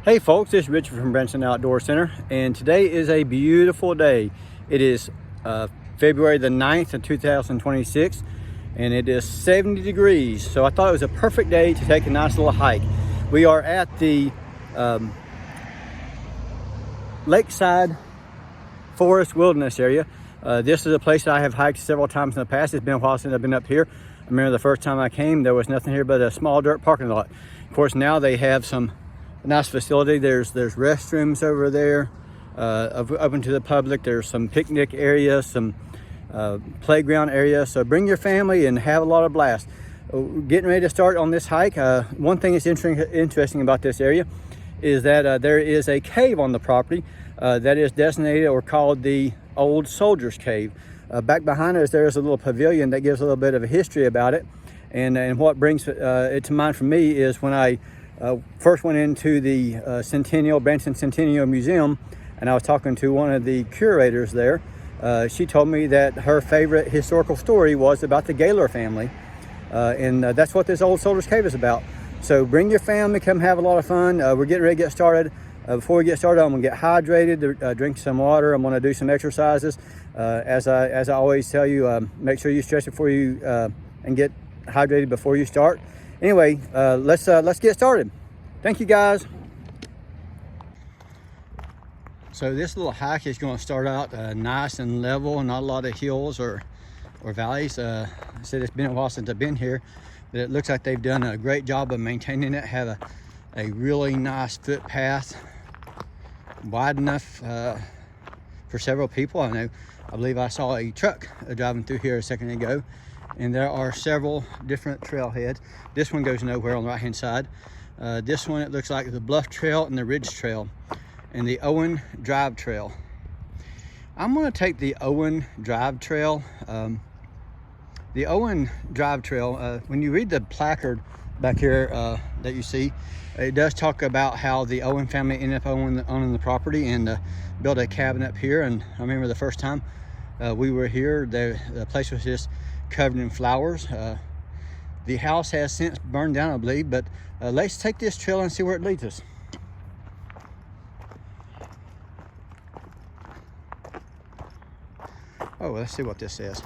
Hey folks, this is Richard from Branson Outdoor Center, and today is a beautiful day. It is February the 9th of 2026, and it is 70 degrees. So I thought it was a perfect day to take a nice little hike. We are at the Lakeside Forest Wilderness area. This is a place that I have hiked several times in the past. It's been a while since I've been up here. I remember the first time I came, there was nothing here but a small dirt parking lot. Of course, now they have some nice facility. There's restrooms over there, open to the public. There's some picnic areas, some playground areas. So bring your family and have a lot of blast. Getting ready to start on this hike. One thing that's interesting about this area is that there is a cave on the property that is designated or called the Old Soldiers Cave. Back behind us, there's a little pavilion that gives a little bit of a history about it. And what brings it to mind for me is when I first went into the Branson Centennial Museum, and I was talking to one of the curators there. She told me that her favorite historical story was about the Gaylor family, and that's what this Old Soldiers Cave is about. So bring your family, come have a lot of fun. We're getting ready to get started. Before we get started, I'm gonna get hydrated, drink some water. I'm gonna do some exercises. As I always tell you, make sure you stretch before you and get hydrated before you start. Anyway, let's get started. Thank you, guys. So this little hike is going to start out nice and level, not a lot of hills or valleys. I said it's been a while since I've been here, but it looks like they've done a great job of maintaining it. Have a really nice footpath, wide enough for several people. I believe I saw a truck driving through here a second ago. And there are several different trailheads. This one goes nowhere on the right hand side. This one, it looks like the Bluff Trail and the Ridge Trail and the Owen Drive Trail. I'm gonna take the Owen Drive Trail. The Owen Drive Trail, when you read the placard back here that you see, it does talk about how the Owen family ended up owning the property and built a cabin up here. And I remember the first time we were here, the place was just covered in flowers. The house has since burned down, I believe, but let's take this trail and see where it leads us. Oh, let's see what this says.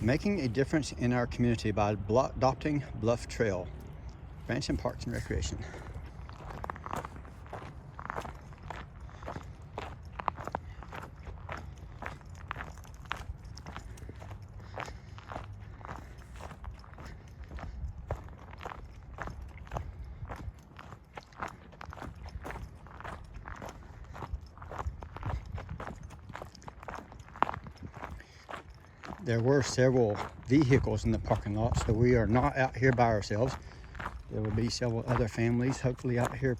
Making a difference in our community by adopting Bluff Trail, Branson Parks and Recreation. There were several vehicles in the parking lot, so we are not out here by ourselves. There will be several other families hopefully out here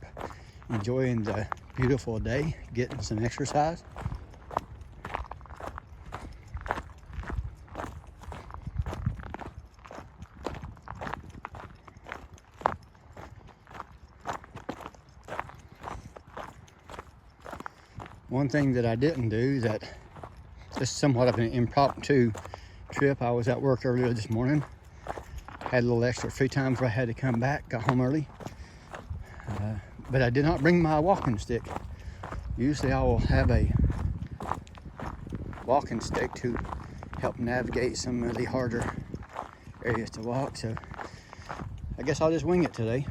enjoying the beautiful day, getting some exercise. One thing that I didn't do, that this is somewhat of an impromptu trip. I was at work earlier this morning, had a little extra free time before I had to come back, got home early, but I did not bring my walking stick. Usually I will have a walking stick to help navigate some of the harder areas to walk, so I guess I'll just wing it today.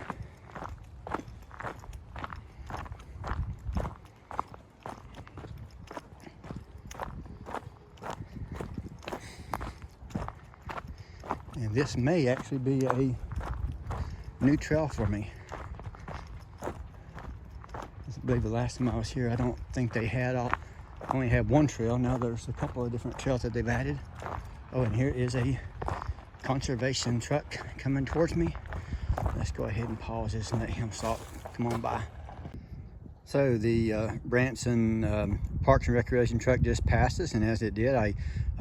And this may actually be a new trail for me. I believe the last time I was here, I don't think they only had one trail. Now there's a couple of different trails that they've added. Oh, and here is a conservation truck coming towards me. Let's go ahead and pause this and let him come on by. So the Branson Parks and Recreation truck just passed us, and as it did, I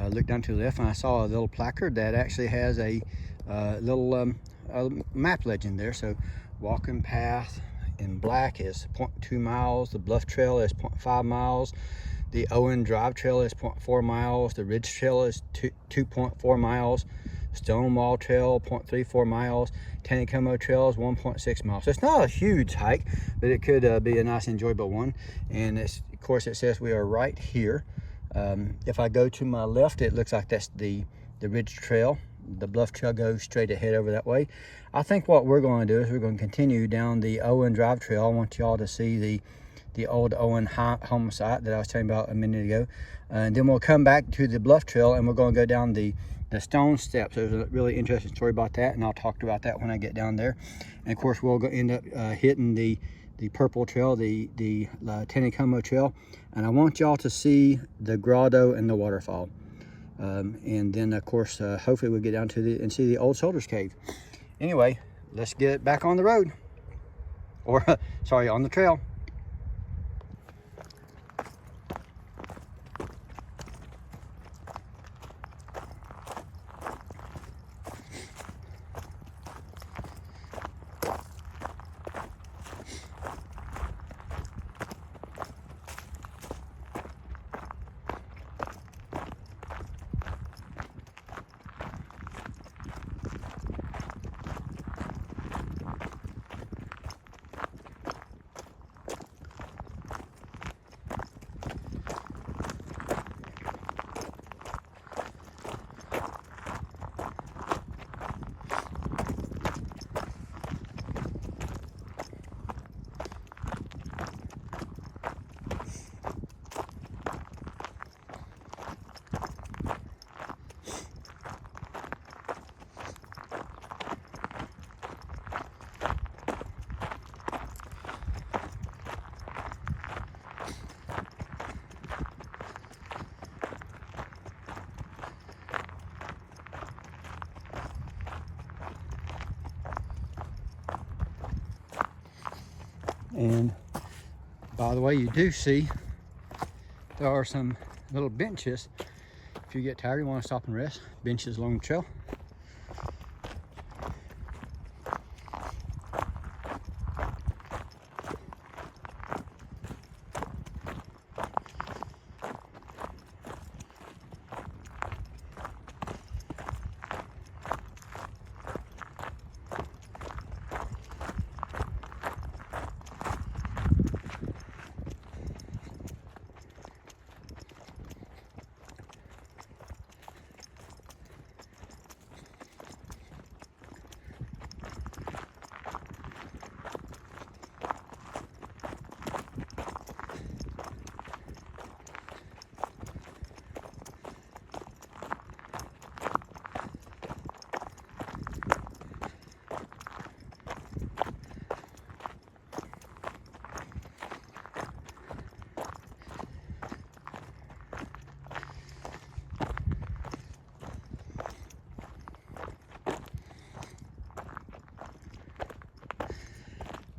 looked down to the left and I saw a little placard that actually has a little map legend there. So walking path in black is 0.2 miles, the Bluff Trail is 0.5 miles, The Owen Drive Trail is 0.4 miles. The Ridge Trail is 2.4 miles. Stonewall Trail, 0.34 miles. Taneycomo Trail is 1.6 miles. So it's not a huge hike, but it could be a nice, enjoyable one. And it's, of course, it says we are right here. If I go to my left, it looks like that's the Ridge Trail. The Bluff Trail goes straight ahead over that way. I think what we're going to do is we're going to continue down the Owen Drive Trail. I want y'all to see the old Owen home site that I was telling you about a minute ago. And then we'll come back to the Bluff Trail, and we're going to go down the stone steps. There's a really interesting story about that, and I'll talk about that when I get down there. And of course, we'll end up hitting the Purple Trail, the Taneycomo Trail. And I want y'all to see the grotto and the waterfall. And then, of course, hopefully we'll get down to and see the old Soldier's Cave. Anyway, let's get back on the road. Or, sorry, on the trail. And by the way, you do see there are some little benches. If you get tired, you want to stop and rest. Benches along the trail.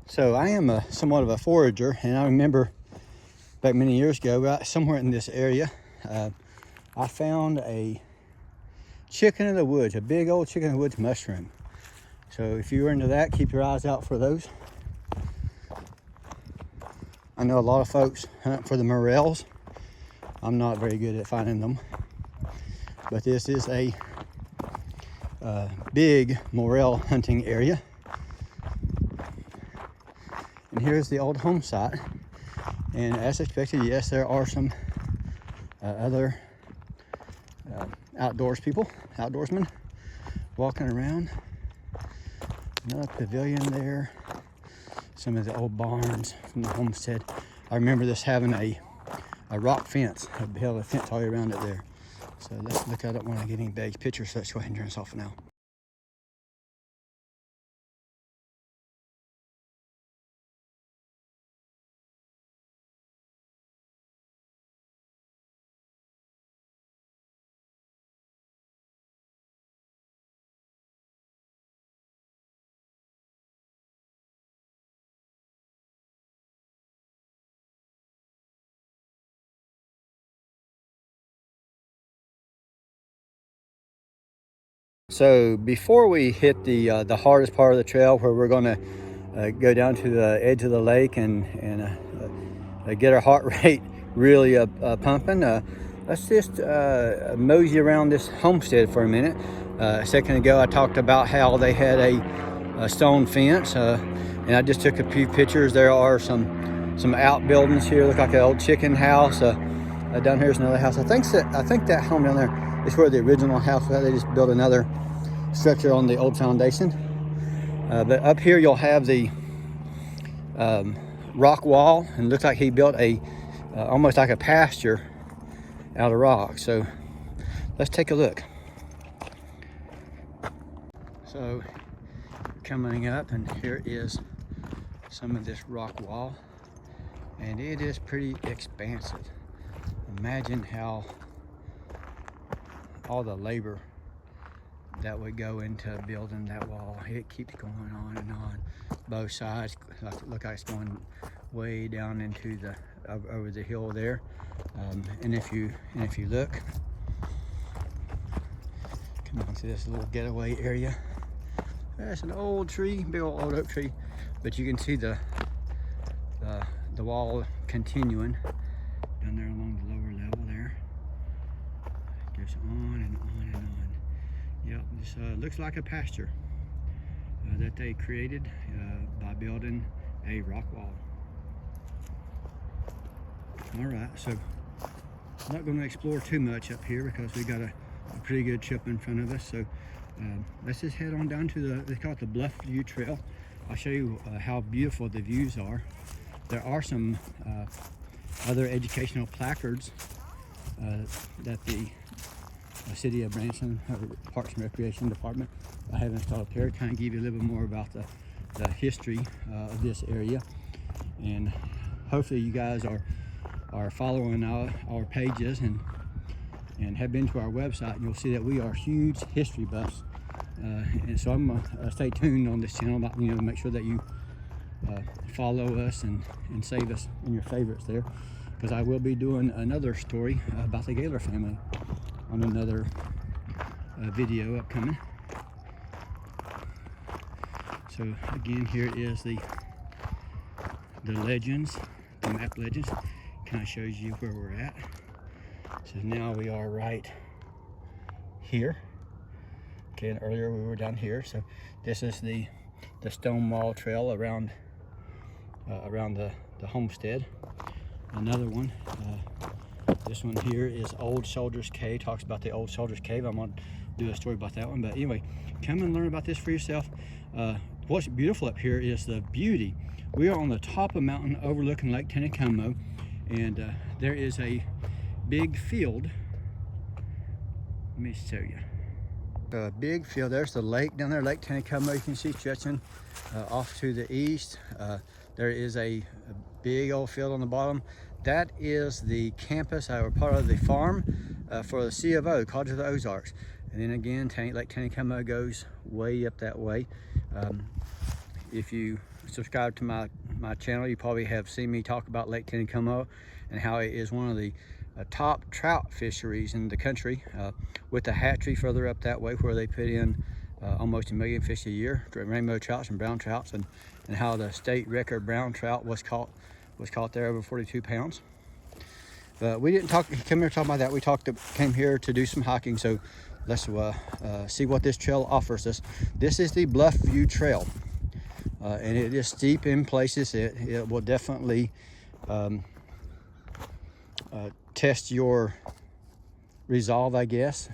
So I am somewhat of a forager, and I remember back many years ago, somewhere in this area, I found a chicken in the woods, a big old chicken in the woods mushroom. So if you're into that, keep your eyes out for those. I know a lot of folks hunt for the morels. I'm not very good at finding them, but this is a big morel hunting area. And here's the old home site. And as expected, yes, there are some other outdoorsmen walking around. Another pavilion there. Some of the old barns from the homestead. I remember this having a rock fence, a hill of fence all the way around it there. So let's look at it when I get any big pictures. So let's go ahead and turn this off for now. So before we hit the hardest part of the trail, where we're going to go down to the edge of the lake and get our heart rate really pumping. Let's just mosey around this homestead for a minute. A second ago I talked about how they had a stone fence, and I just took a few pictures. There are some outbuildings here. Look like an old chicken house. Down here's another house. I think that home down there is where the original house was. They just built another structure on the old foundation. But up here you'll have the rock wall, and it looks like he built a almost like a pasture out of rock. So let's take a look. So coming up, and here is some of this rock wall, and it is pretty expansive. Imagine how all the labor that would go into building that wall. It keeps going on and on, both sides. Look like it's going way down into the over the hill there. And if you look, come on to this little getaway area. That's an old tree, big old oak tree, but you can see the wall continuing down there along the lower level there. It goes on and on and on. Yep, this looks like a pasture that they created by building a rock wall. All right, so I'm not going to explore too much up here because we got a pretty good trip in front of us. So let's just head on down to they call it the Bluff View Trail. I'll show you how beautiful the views are. There are some other educational placards that the City of Branson Parks and Recreation Department I have installed up here. Kind of give you a little bit more about the history of this area, and hopefully you guys are following our pages and have been to our website, and you'll see that we are huge history buffs. And so I'm gonna stay tuned on this channel, make sure that you follow us and save us in your favorites there, because I will be doing another story about the Gaylor family on another video upcoming. So again, here is the legends, the map legends. Kind of shows you where we're at. So now we are right here. Okay, and earlier we were down here. So this is the stone wall trail around the homestead. Another one, this one here is Old Soldier's Cave. Talks about the Old Soldier's Cave. I'm gonna do a story about that one, but anyway, come and learn about this for yourself. What's beautiful up here is the beauty. We are on the top of a mountain overlooking Lake Taneycomo, and there is a big field. Let me show you. A big field. There's the lake down there, Lake Taneycomo. You can see stretching off to the east. There is a big old field on the bottom. That is the campus, or part of the farm for the C of O, College of the Ozarks. And then again, Lake Taneycomo goes way up that way. If you subscribe to my channel, you probably have seen me talk about Lake Taneycomo and how it is one of the top trout fisheries in the country, with the hatchery further up that way where they put in almost 1 million fish a year, rainbow trouts and brown trouts, and how the state record brown trout was caught there over 42 pounds. But we didn't come here to talk about that. We came here to do some hiking. So let's see what this trail offers us. This is the Bluff View Trail, and it is steep in places. It will definitely test your resolve, I guess.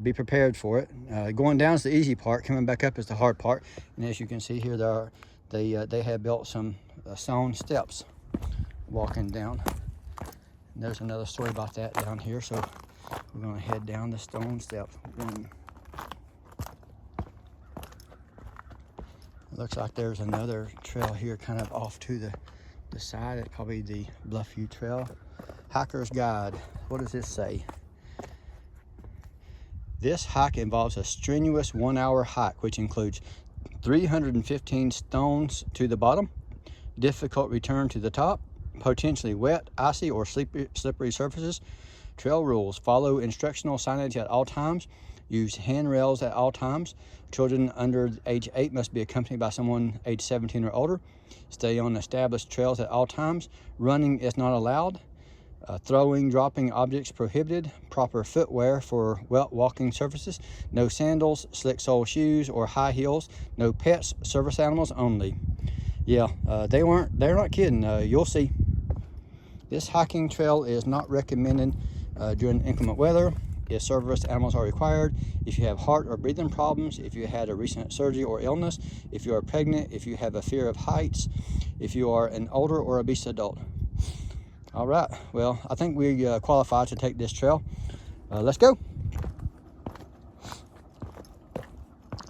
Be prepared for it. Going down is the easy part. Coming back up is the hard part. And as you can see here, they have built some stone steps walking down. And there's another story about that down here. So we're going to head down the stone steps. It looks like there's another trail here kind of off to the side. It's probably the Bluff View Trail. Hiker's Guide. What does this say? This hike involves a strenuous 1-hour hike, which includes 315 stones to the bottom, difficult return to the top, potentially wet, icy, or slippery surfaces. Trail rules: follow instructional signage at all times. Use handrails at all times. Children under age 8 must be accompanied by someone age 17 or older. Stay on established trails at all times. Running is not allowed. Throwing, dropping objects prohibited. Proper footwear for wet walking surfaces. No sandals, slick sole shoes, or high heels. No pets, service animals only. Yeah, they're not kidding. You'll see. This hiking trail is not recommended during inclement weather. If service animals are required, if you have heart or breathing problems, if you had a recent surgery or illness, if you are pregnant, if you have a fear of heights, if you are an older or obese adult. All right, well, I think we qualify to take this trail. Let's go.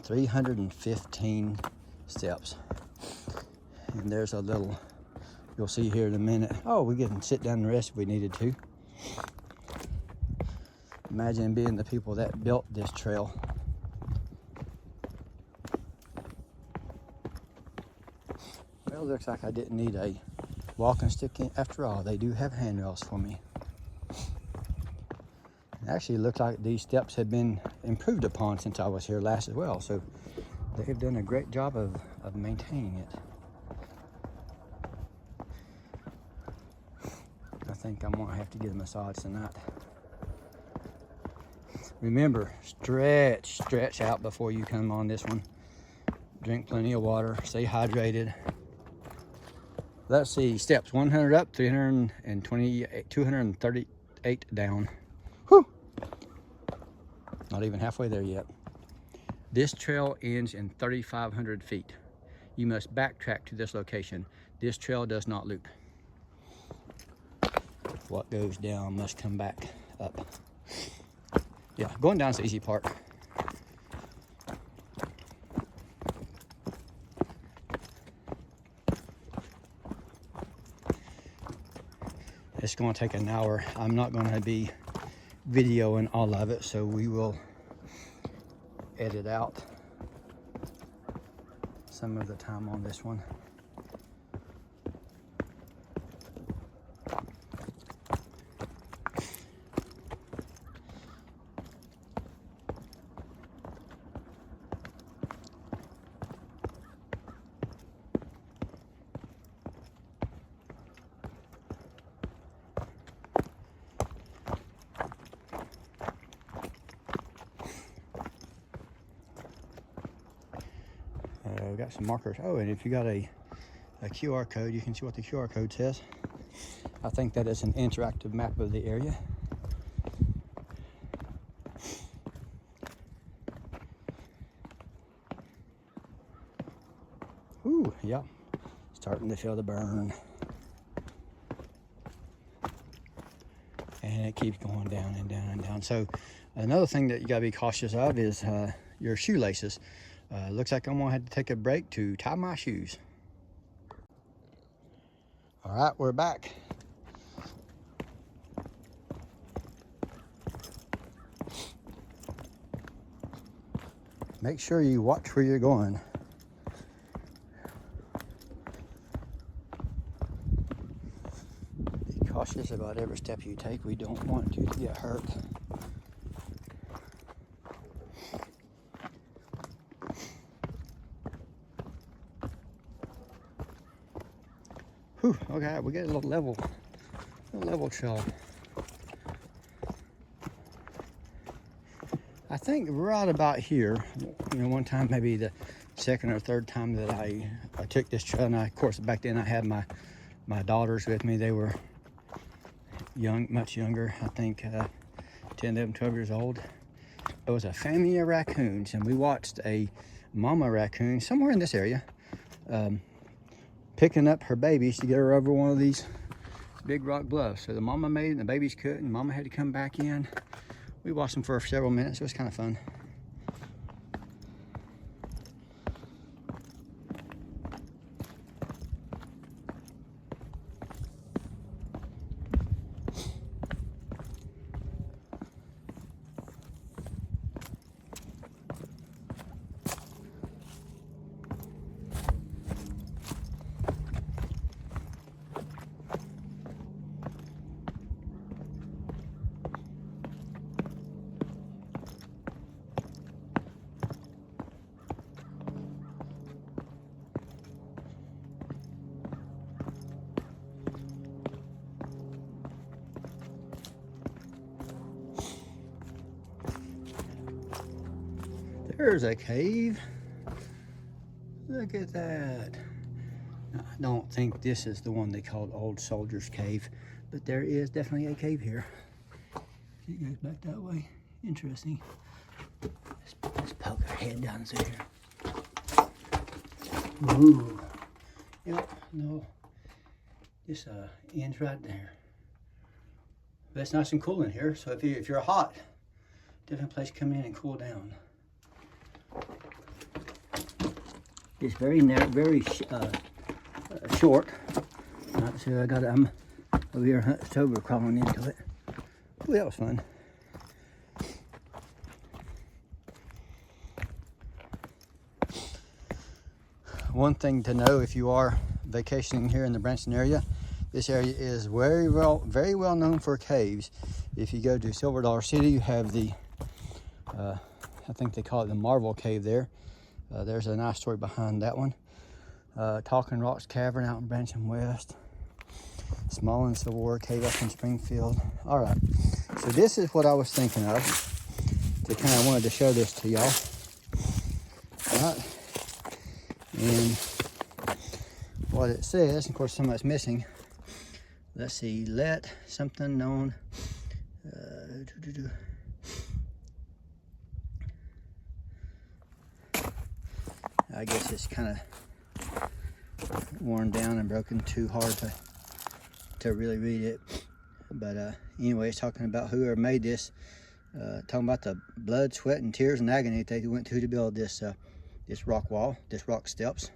315 steps. And there's a little, you'll see here in a minute. Oh, we can sit down and rest if we needed to. Imagine being the people that built this trail. Well, looks like I didn't need a walking stick after all. They do have handrails for me. It actually looks like these steps have been improved upon since I was here last as well. So they have done a great job of maintaining it. I think I'm gonna have to get a massage tonight. Remember, stretch out before you come on this one. Drink plenty of water, stay hydrated. Let's see, steps 100 up, 328, 238 down. Whew. Not even halfway there yet. This trail ends in 3,500 feet. You must backtrack to this location. This trail does not loop. What goes down must come back up. Yeah, going down's the easy part. It's going to take an hour. I'm not going to be videoing all of it, so we will edit out some of the time on this one. We got some markers. Oh, and if you got a QR code, you can see what the QR code says. I think that is an interactive map of the area. Ooh, yeah, starting to feel the burn. And it keeps going down and down and down. So another thing that you gotta be cautious of is your shoelaces. Looks like I'm gonna have to take a break to tie my shoes. All right, we're back. Make sure you watch where you're going. Be cautious about every step you take. We don't want you to get hurt. Whew, okay, we get a little level trail. I think right about here, you know, one time, maybe the second or third time that I took this trail, and of course back then I had my daughters with me. They were young, much younger, I think 10, 11, 12 years old. It was a family of raccoons, and we watched a mama raccoon somewhere in this area picking up her babies to get her over one of these big rock bluffs. So the mama made it and the babies couldn't. Mama had to come back in. We watched them for several minutes. It was kind of fun. There's a cave. Look at that. I don't think this is the one they called Old Soldier's Cave, but there is definitely a cave here. It goes back that way. Interesting. Let's poke our head down through here. Ooh. Yep, no. This ends right there. But it's nice and cool in here, so if you're hot, different place to come in and cool down. It's very narrow, very short. So I'm over here hunched over, crawling into it. Ooh, that was fun. One thing to know if you are vacationing here in the Branson area, this area is very well known for caves. If you go to Silver Dollar City, you have the, I think they call it the Marvel Cave there. There's a nice story behind that one. Talking Rocks Cavern out in Branson West. Small and Civil War Cave up in Springfield. All right, so this is what I was thinking of. To kind of wanted to show this to y'all. All right, and what it says, of course, something's missing. Let's see, let something known. I guess it's kind of worn down and broken, too hard to really read it. But anyway, it's talking about whoever made this, talking about the blood, sweat, and tears and agony they went to build this this rock wall, this rock steps.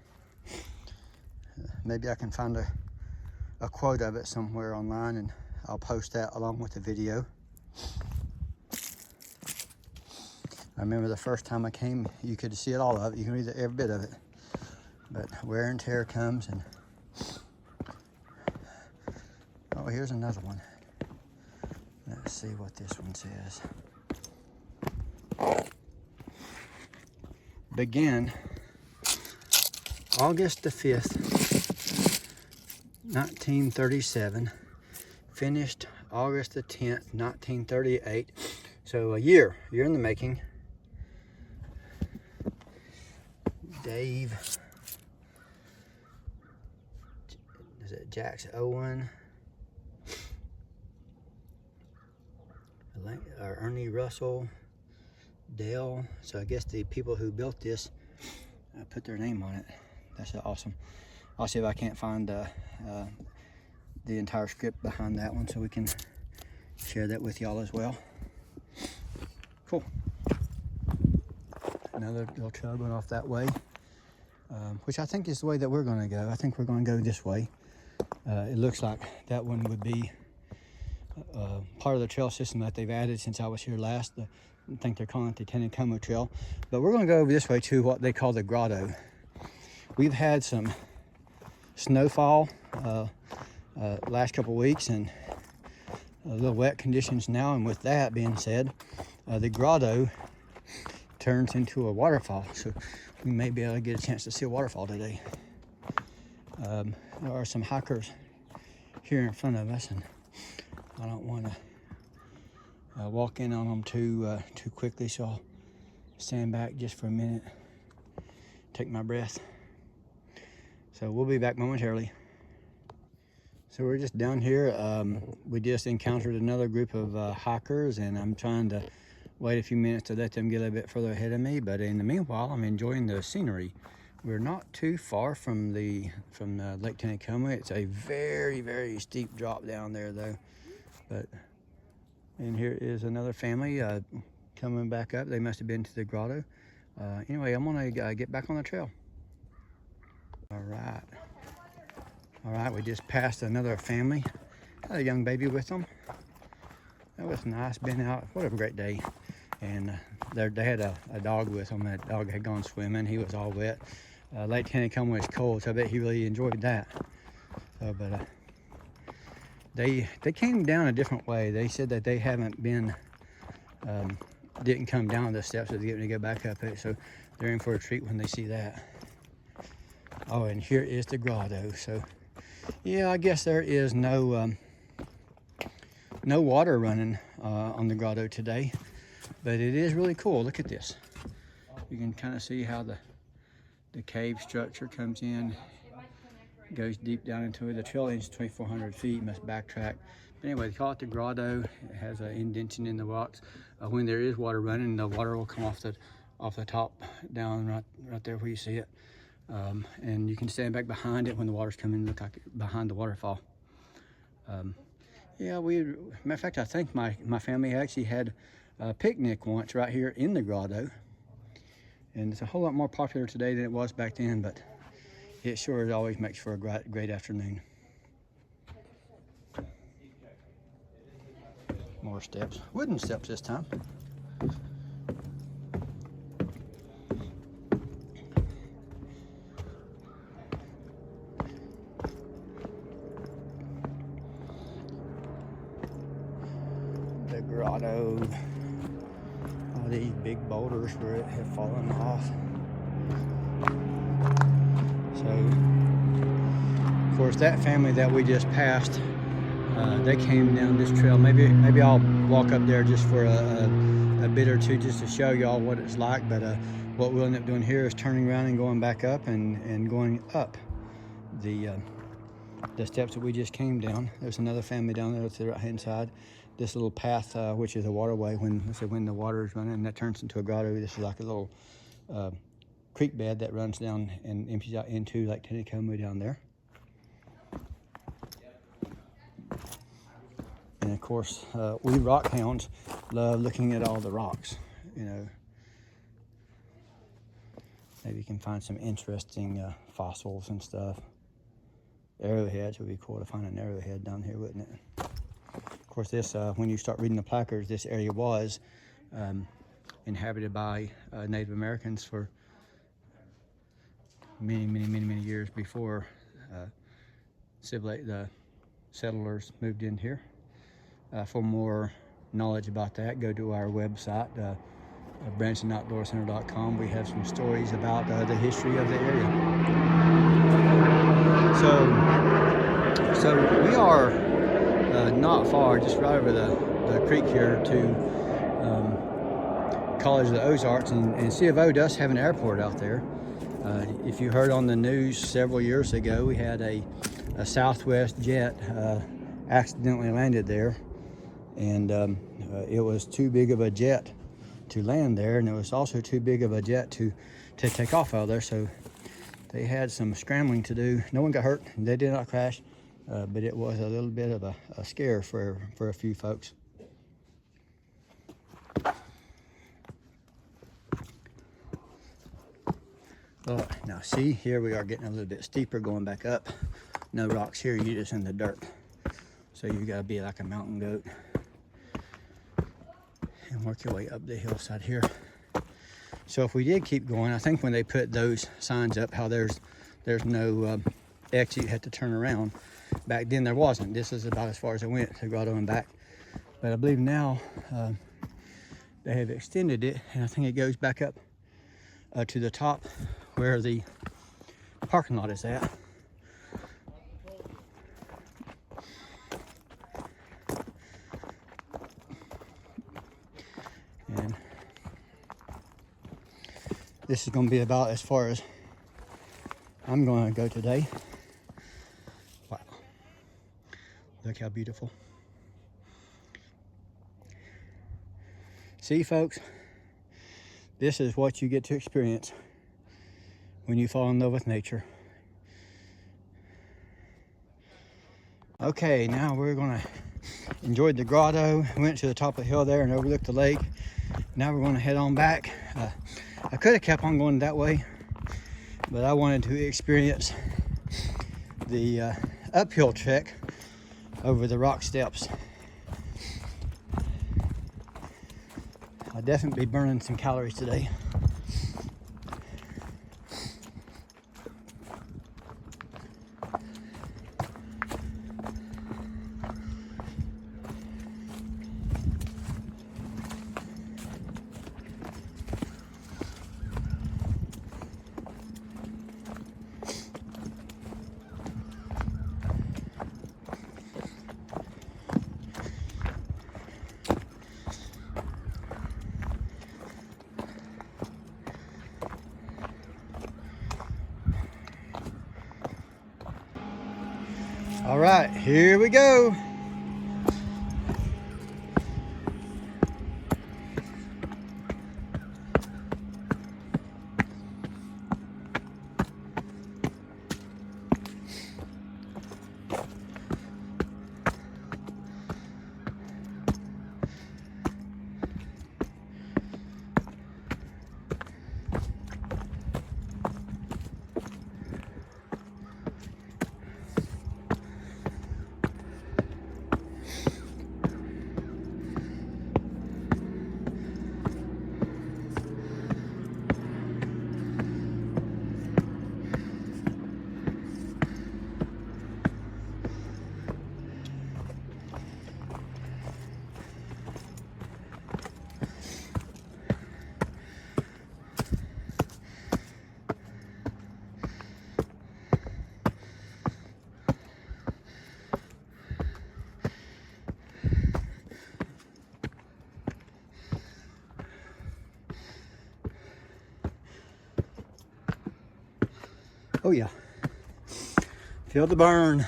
Maybe I can find a quote of it somewhere online, and I'll post that along with the video. I remember the first time I came, you could see it all of it. You can read every bit of it. But wear and tear comes, and oh, here's another one. Let's see what this one says. Began August the 5th, 1937. Finished August the 10th, 1938. So a year in the making. Dave, is it Jax Owen, Ernie Russell, Dale. So I guess the people who built this put their name on it. That's awesome. I'll see if I can't find the entire script behind that one, so we can share that with y'all as well. Cool. Another little trail going off that way, which I think is the way that we're going to go. I think we're going to go this way. It looks like that one would be part of the trail system that they've added since I was here last. I think they're calling it the Taneycomo Trail. But we're going to go over this way to what they call the grotto. We've had some snowfall last couple weeks, and a little wet conditions now. And with that being said, the grotto turns into a waterfall, so we may be able to get a chance to see a waterfall today. There are some hikers here in front of us, and I don't want to walk in on them too quickly, so I'll stand back just for a minute, take my breath. So we'll be back momentarily. So we're just down here. We just encountered another group of hikers, and I'm trying to wait a few minutes to let them get a little bit further ahead of me. But in the meanwhile, I'm enjoying the scenery. We're not too far from the Lake Taneycomo. It's a very, very steep drop down there, though. And here is another family coming back up. They must have been to the grotto. Anyway, I'm gonna get back on the trail. All right, we just passed another family. Had a young baby with them. That was nice, been out. What a great day. And they had a dog with them. That dog had gone swimming. He was all wet. Lake Taneycomo is cold, so I bet he really enjoyed that. But they came down a different way. They said that they haven't been, didn't come down the steps, so they're getting to go back up it. So they're in for a treat when they see that. Oh, and here is the grotto. So yeah, I guess there is no water running on the grotto today, but it is really cool. Look at this. You can kind of see how the cave structure comes in, goes deep down into it. The trail is 2,400 feet, you must backtrack. But anyway, they call it the grotto. It has an indentation in the rocks. When there is water running, the water will come off the top down right there where you see it. And you can stand back behind it when the water's coming, look like behind the waterfall. Yeah, matter of fact, I think my family actually had a picnic once right here in the grotto. And it's a whole lot more popular today than it was back then, but it sure always makes for a great afternoon. More steps, wooden steps this time. The grotto, all these big boulders where it had fallen off. So, of course, that family that we just passed, they came down this trail. Maybe I'll walk up there just for a bit or two just to show y'all what it's like. But what we'll end up doing here is turning around and going back up and going up the steps that we just came down. There's another family down there to the right-hand side. This little path, which is a waterway, when the water is running, that turns into a grotto. This is like a little creek bed that runs down and empties out into Lake Taneycomo down there. And of course, we rock hounds love looking at all the rocks. You know, maybe you can find some interesting fossils and stuff. Arrowheads would be cool to find an arrowhead down here, wouldn't it? Of course, this when you start reading the placards, this area was inhabited by Native Americans for many years before the settlers moved in here. For more knowledge about that, go to our website, bransonoutdoorcenter.com. We have some stories about the history of the area. So we are not far, just right over the creek here to College of the Ozarks, and C of O does have an airport out there. If you heard on the news several years ago, we had a Southwest jet accidentally landed there, and it was too big of a jet to land there, and it was also too big of a jet to take off out of there, so they had some scrambling to do. No one got hurt, they did not crash, but it was a little bit of a scare for a few folks. Oh, now see, here we are getting a little bit steeper going back up. No rocks here, you're just in the dirt. So you gotta be like a mountain goat and work your way up the hillside here. So if we did keep going, I think when they put those signs up, how there's no exit, you had to turn around. Back then there wasn't. This is about as far as I went, the grotto and back. But I believe now they have extended it, and I think it goes back up to the top where the parking lot is at. And this is going to be about as far as I'm going to go today. Wow. Look how beautiful. See, folks, this is what you get to experience when you fall in love with nature. Okay, now we're gonna enjoy the grotto. Went to the top of the hill there and overlooked the lake. Now we're gonna head on back. I could have kept on going that way, but I wanted to experience the uphill trek over the rock steps. I'll definitely be burning some calories today. All right, here we go. Oh yeah, feel the burn.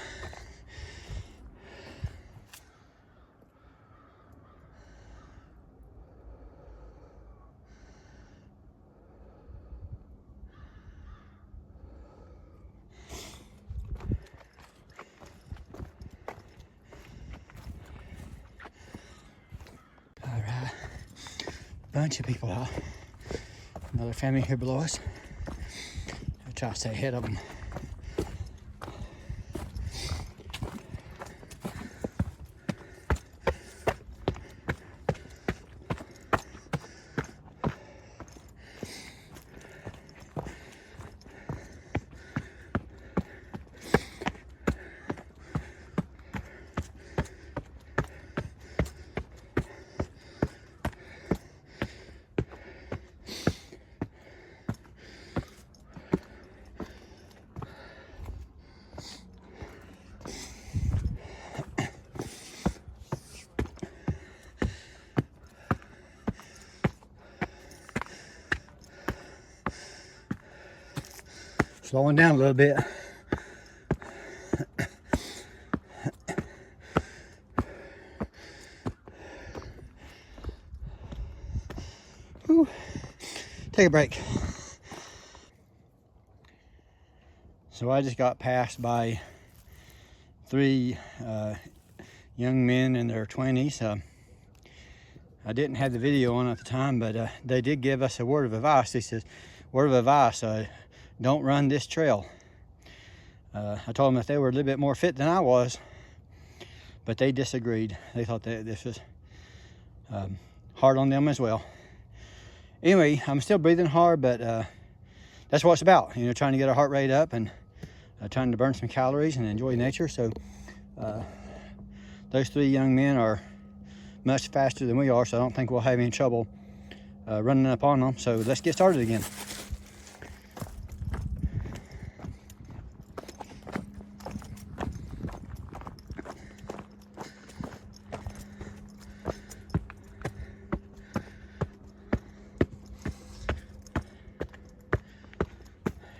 All right, bunch of people out. Another family here below us. I'll try to stay ahead of them. Slowing down a little bit. Whew. Take a break. So I just got passed by three young men in their 20s. I didn't have the video on at the time, but they did give us a word of advice. They said, word of advice, don't run this trail. I told them if they were a little bit more fit than I was, but they disagreed. They thought that this was hard on them as well. Anyway, I'm still breathing hard, but that's what it's about. You know, trying to get our heart rate up and trying to burn some calories and enjoy nature. So those three young men are much faster than we are, so I don't think we'll have any trouble running up on them. So let's get started again.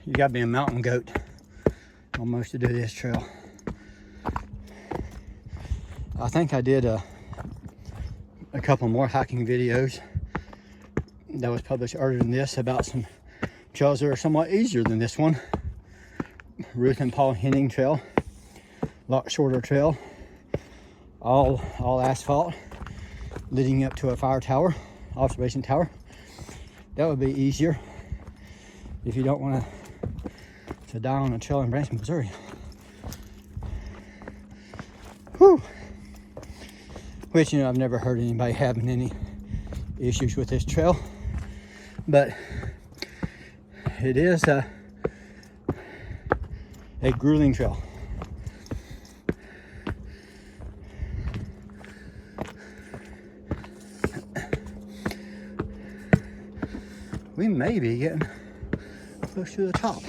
You gotta be a mountain goat almost to do this trail. I think I did a couple more hiking videos that was published earlier than this about some trails that are somewhat easier than this one. Ruth and Paul Henning Trail, a lot shorter trail, all asphalt, leading up to a fire tower, observation tower. That would be easier if you don't want to die on a trail in Branson, Missouri. Whew. Which, you know, I've never heard anybody having any issues with this trail, but it is a grueling trail. We may be getting close to the top.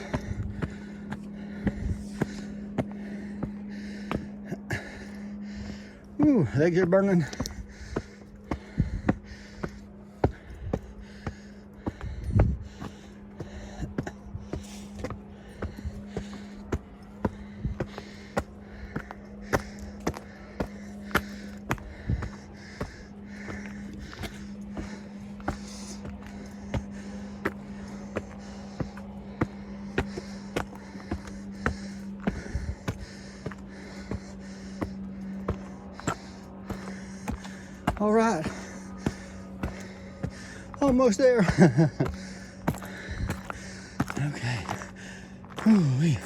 Ooh, legs are burning. All right. Almost there. Okay. Ooh-wee.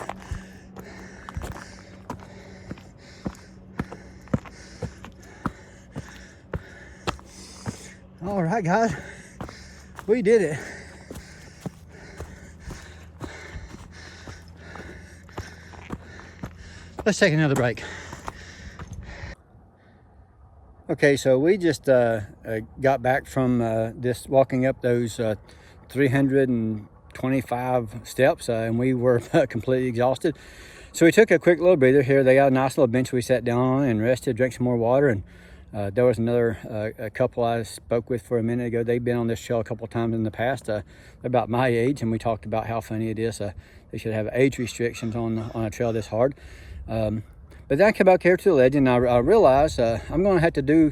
All right, guys. We did it. Let's take another break. Okay, so we just got back from this walking up those 325 steps, and we were completely exhausted. So we took a quick little breather here. They got a nice little bench we sat down on and rested, drank some more water. And there was another a couple I spoke with for a minute ago. They've been on this trail a couple of times in the past. They're about my age, and we talked about how funny it is. They should have age restrictions on a trail this hard. But then I came back here to the ledge, and I realized I'm going to have to do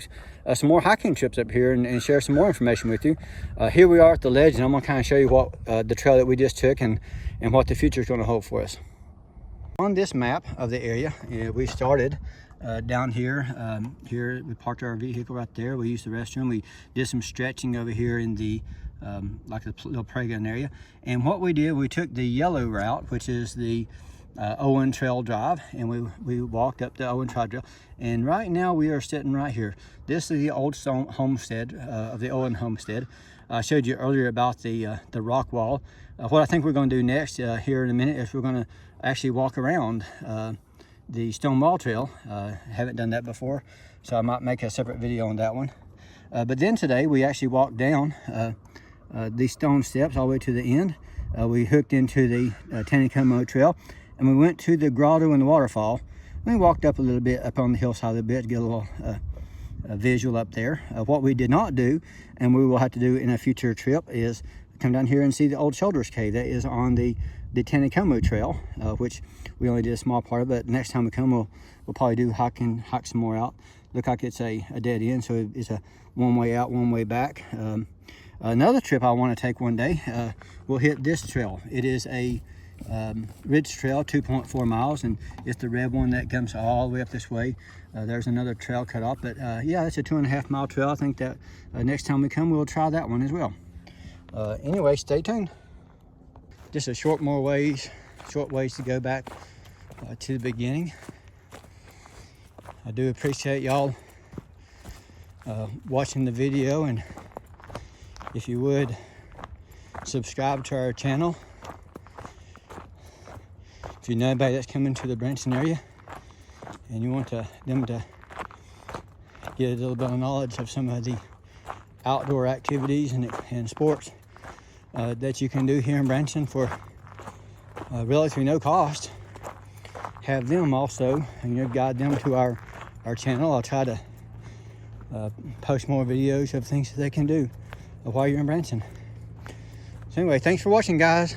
some more hiking trips up here and share some more information with you. Here we are at the ledge, and I'm going to kind of show you what the trail that we just took and what the future is going to hold for us. On this map of the area, we started down here. Here we parked our vehicle right there. We used the restroom. We did some stretching over here in the like a little playground area. And what we did, we took the yellow route, which is the Owen Trail Drive, and we walked up the Owen Trail Drive. And right now we are sitting right here. This is the old stone homestead of the Owen homestead. I showed you earlier about the rock wall. What I think we're going to do next here in a minute is we're going to actually walk around the stone wall trail. Haven't done that before, so I might make a separate video on that one. But then today we actually walked down these stone steps all the way to the end. We hooked into the Taneycomo Trail, and we went to the grotto and the waterfall. We walked up a little bit up on the hillside a little bit to get a little visual up there. What we did not do, and we will have to do in a future trip, is come down here and see the old Shoulders Cave that is on the Taneycomo Trail, which we only did a small part of. But next time we come, we'll probably hike some more out. Look like it's a dead end, so it's a one way out, one way back. Another trip I want to take one day, we'll hit this trail. It is a ridge trail, 2.4 miles, and it's the red one that comes all the way up this way. There's another trail cut off, but yeah, it's a 2.5 mile trail. I think that next time we come, we'll try that one as well. Anyway, stay tuned. Just a short ways to go back to the beginning. I do appreciate y'all watching the video, and if you would subscribe to our channel. If you know anybody that's coming to the Branson area and you want them to get a little bit of knowledge of some of the outdoor activities and sports that you can do here in Branson for relatively no cost, have them also, and guide them to our channel. I'll try to post more videos of things that they can do while you're in Branson. So anyway, thanks for watching, guys.